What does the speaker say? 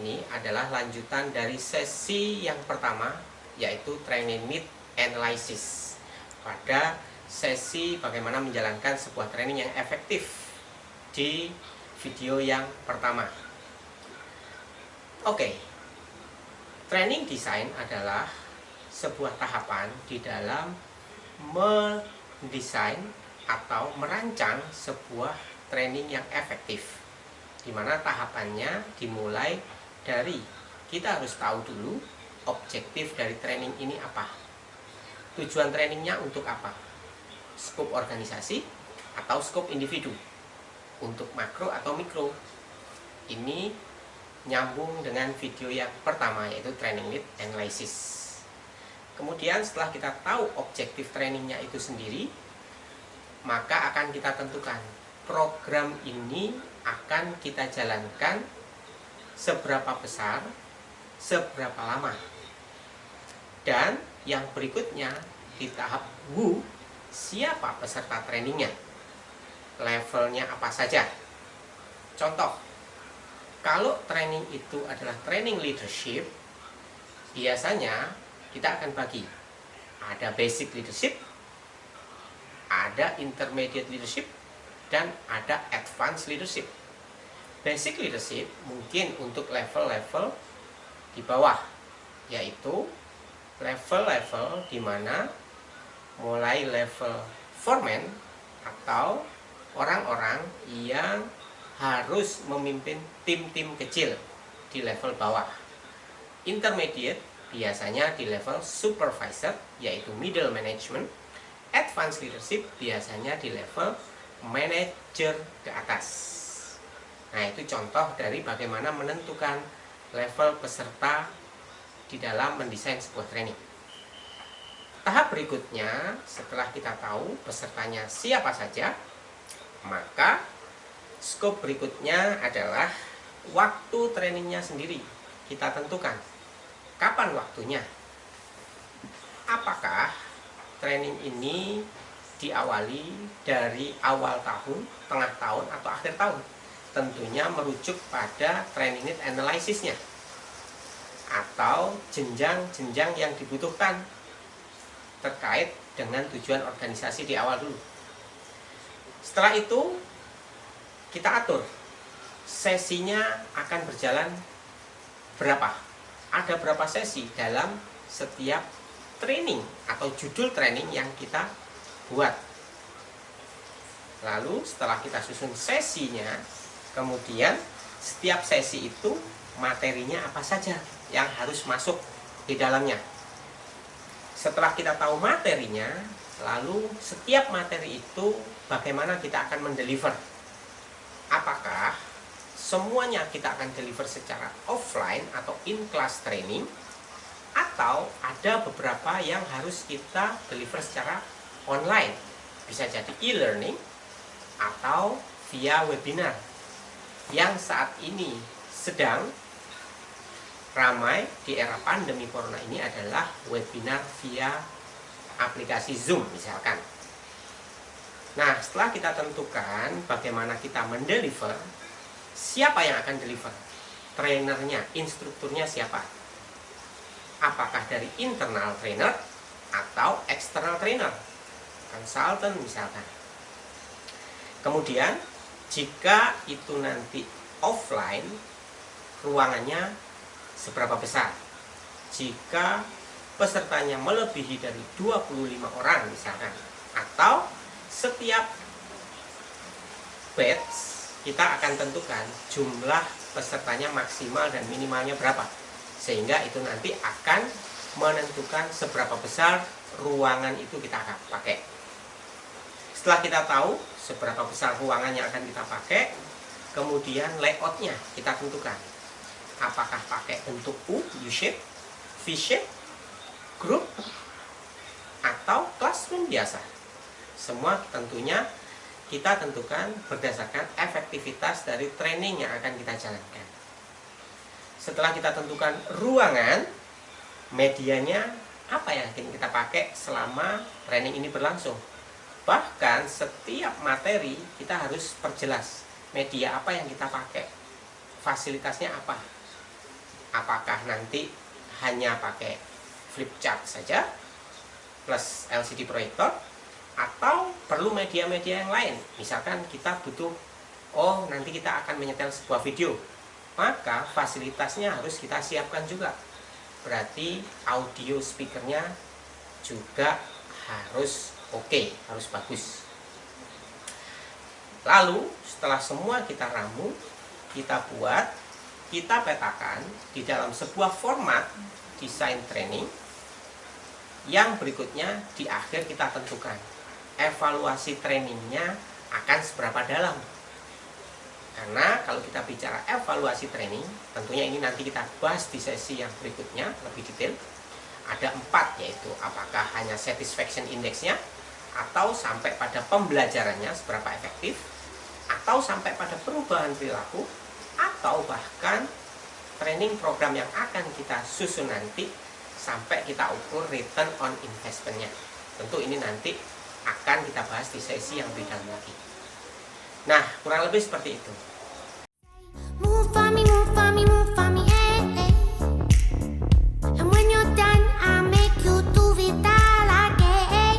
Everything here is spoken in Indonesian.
ini adalah lanjutan dari sesi yang pertama, yaitu training need analysis. Pada sesi bagaimana menjalankan sebuah training yang efektif di video yang pertama. Oke, training design adalah sebuah tahapan di dalam mendesain atau merancang sebuah training yang efektif, di mana tahapannya dimulai dari kita harus tahu dulu objektif dari training ini apa, tujuan trainingnya untuk apa, skop organisasi atau skop individu, untuk makro atau mikro. Ini nyambung dengan video yang pertama, yaitu training need analysis. Kemudian setelah kita tahu objektif trainingnya itu sendiri, maka akan kita tentukan program ini akan kita jalankan seberapa besar, seberapa lama. Dan yang berikutnya di tahap WU, siapa peserta trainingnya, levelnya apa saja. Contoh, kalau training itu adalah training leadership, biasanya kita akan bagi, ada basic leadership, ada intermediate leadership, dan ada advanced leadership. Basic leadership mungkin untuk level-level di bawah, yaitu level-level di mana mulai level foreman atau orang-orang yang harus memimpin tim-tim kecil di level bawah. Intermediate biasanya di level supervisor, yaitu middle management. Advanced leadership biasanya di level manager ke atas. Nah, itu contoh dari bagaimana menentukan level peserta di dalam mendesain sebuah training. Tahap berikutnya, setelah kita tahu pesertanya siapa saja, maka skop berikutnya adalah waktu trainingnya sendiri. Kita tentukan kapan waktunya. Apakah training ini diawali dari awal tahun, tengah tahun, atau akhir tahun? Tentunya merujuk pada training need analysisnya atau jenjang-jenjang yang dibutuhkan terkait dengan tujuan organisasi di awal dulu. Setelah itu kita atur sesinya akan berjalan berapa, ada berapa sesi dalam setiap training atau judul training yang kita buat. Lalu setelah kita susun sesinya, kemudian setiap sesi itu materinya apa saja yang harus masuk di dalamnya. Setelah kita tahu materinya, lalu setiap materi itu bagaimana kita akan mendeliver. Apakah semuanya kita akan deliver secara offline atau in-class training, atau ada beberapa yang harus kita deliver secara online, bisa jadi e-learning atau via webinar. Yang saat ini sedang ramai di era pandemi corona ini adalah webinar via aplikasi Zoom misalkan. Nah, setelah kita tentukan bagaimana kita mendeliver, siapa yang akan deliver? Trainernya, instrukturnya siapa? Apakah dari internal trainer atau external trainer, konsultan misalkan. Kemudian jika itu nanti offline, ruangannya seberapa besar? Jika pesertanya melebihi dari 25 orang misalkan, atau setiap batch kita akan tentukan jumlah pesertanya maksimal dan minimalnya berapa, sehingga itu nanti akan menentukan seberapa besar ruangan itu kita akan pakai. Setelah kita tahu seberapa besar ruangan yang akan kita pakai, kemudian layoutnya kita tentukan. Apakah pakai bentuk U-shape, V-shape, group, atau classroom biasa. Semua tentunya kita tentukan berdasarkan efektivitas dari training yang akan kita jalankan. Setelah kita tentukan ruangan, medianya apa yang akan kita pakai selama training ini berlangsung. Bahkan setiap materi kita harus perjelas media apa yang kita pakai, fasilitasnya apa. Apakah nanti hanya pakai flip chart saja plus LCD proyektor, atau perlu media-media yang lain. Misalkan kita butuh, oh nanti kita akan menyetel sebuah video, maka fasilitasnya harus kita siapkan juga. Berarti audio speakernya juga harus oke, harus bagus. Lalu setelah semua kita ramu, kita buat, kita petakan di dalam sebuah format desain training. Yang berikutnya di akhir kita tentukan evaluasi trainingnya akan seberapa dalam. Karena kalau kita bicara evaluasi training, tentunya ini nanti kita bahas di sesi yang berikutnya lebih detail. Ada 4, yaitu apakah hanya satisfaction indexnya, atau sampai pada pembelajarannya seberapa efektif, atau sampai pada perubahan perilaku, atau bahkan training program yang akan kita susun nanti sampai kita ukur return on investment-nya. Tentu ini nanti akan kita bahas di sesi yang lebih dalam lagi. Nah, kurang lebih seperti itu.